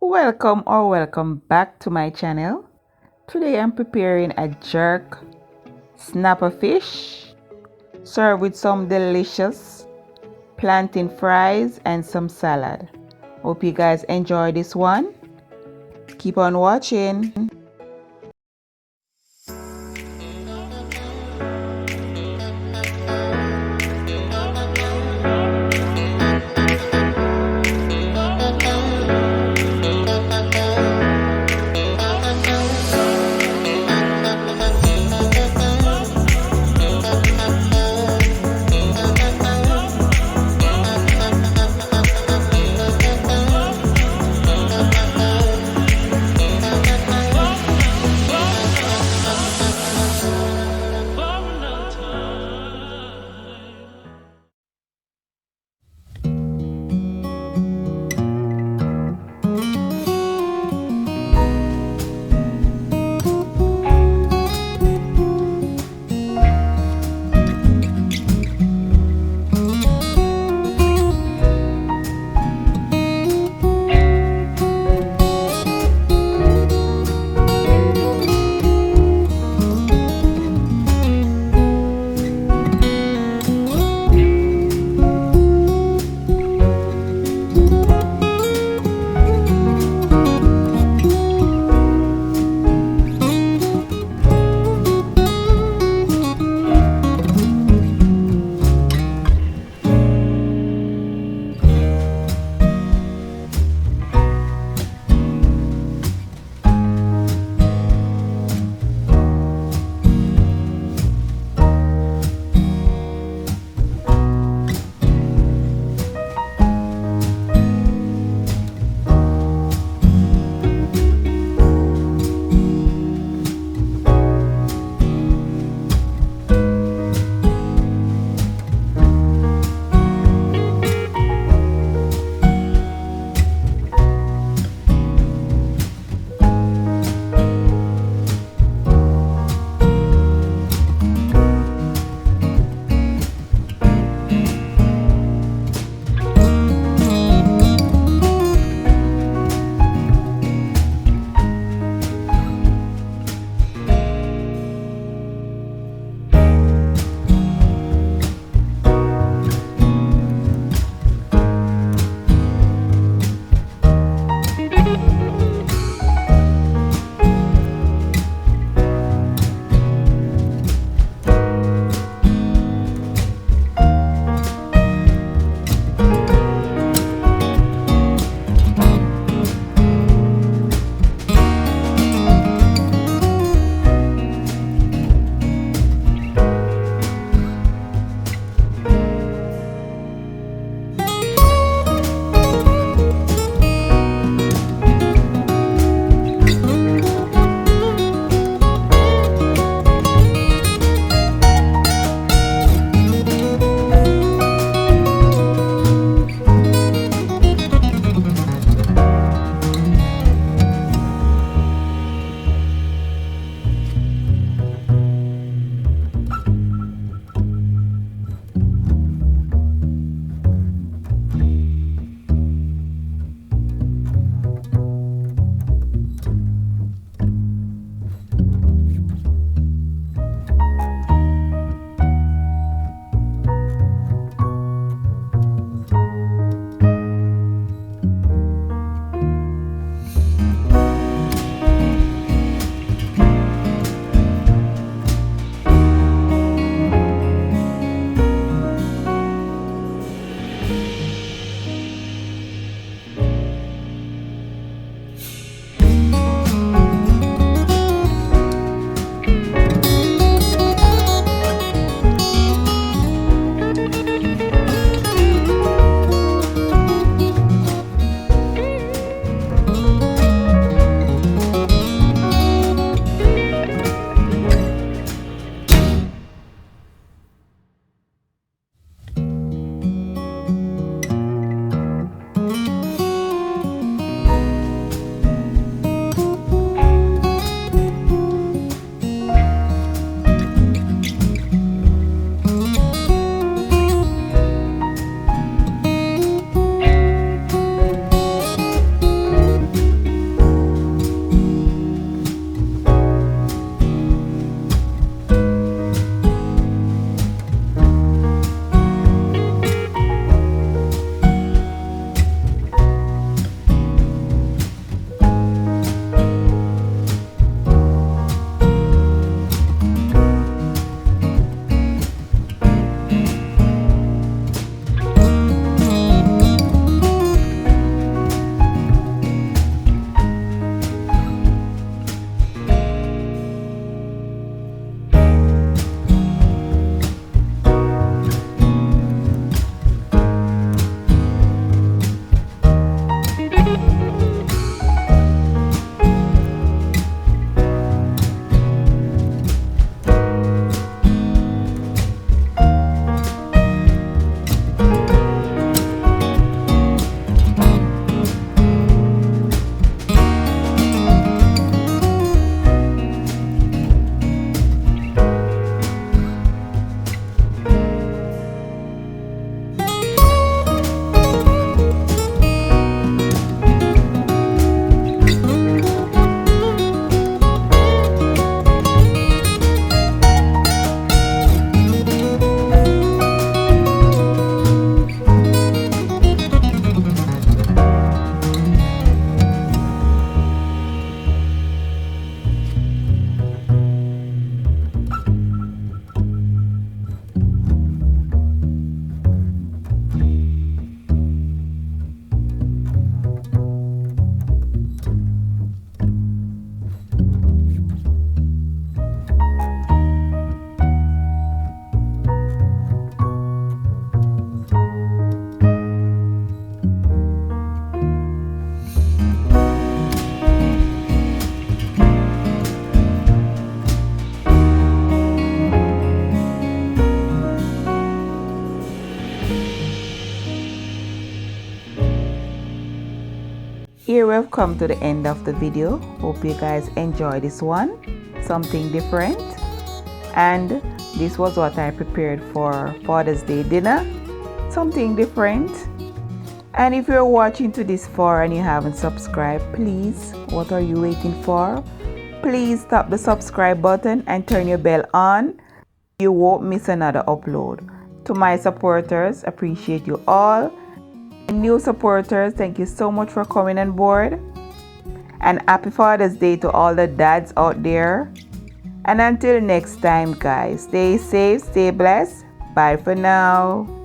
Welcome or welcome back to my channel. Today I'm preparing a jerk snapper fish served with some delicious plantain fries and some salad. Hope you guys enjoy this one. Keep on watching. here we've come to the end of the video. Hope you guys enjoy this one, something different. And this was what I prepared for Father's Day dinner, something different. And if you're watching to this far and you haven't subscribed, please, what are you waiting for? Please tap the subscribe button and turn your bell on. You won't miss another upload. To my supporters, appreciate you all. And new supporters, thank you so much for coming on board. And happy Father's Day to all the dads out there. And until next time, guys, stay safe, stay blessed. Bye for now.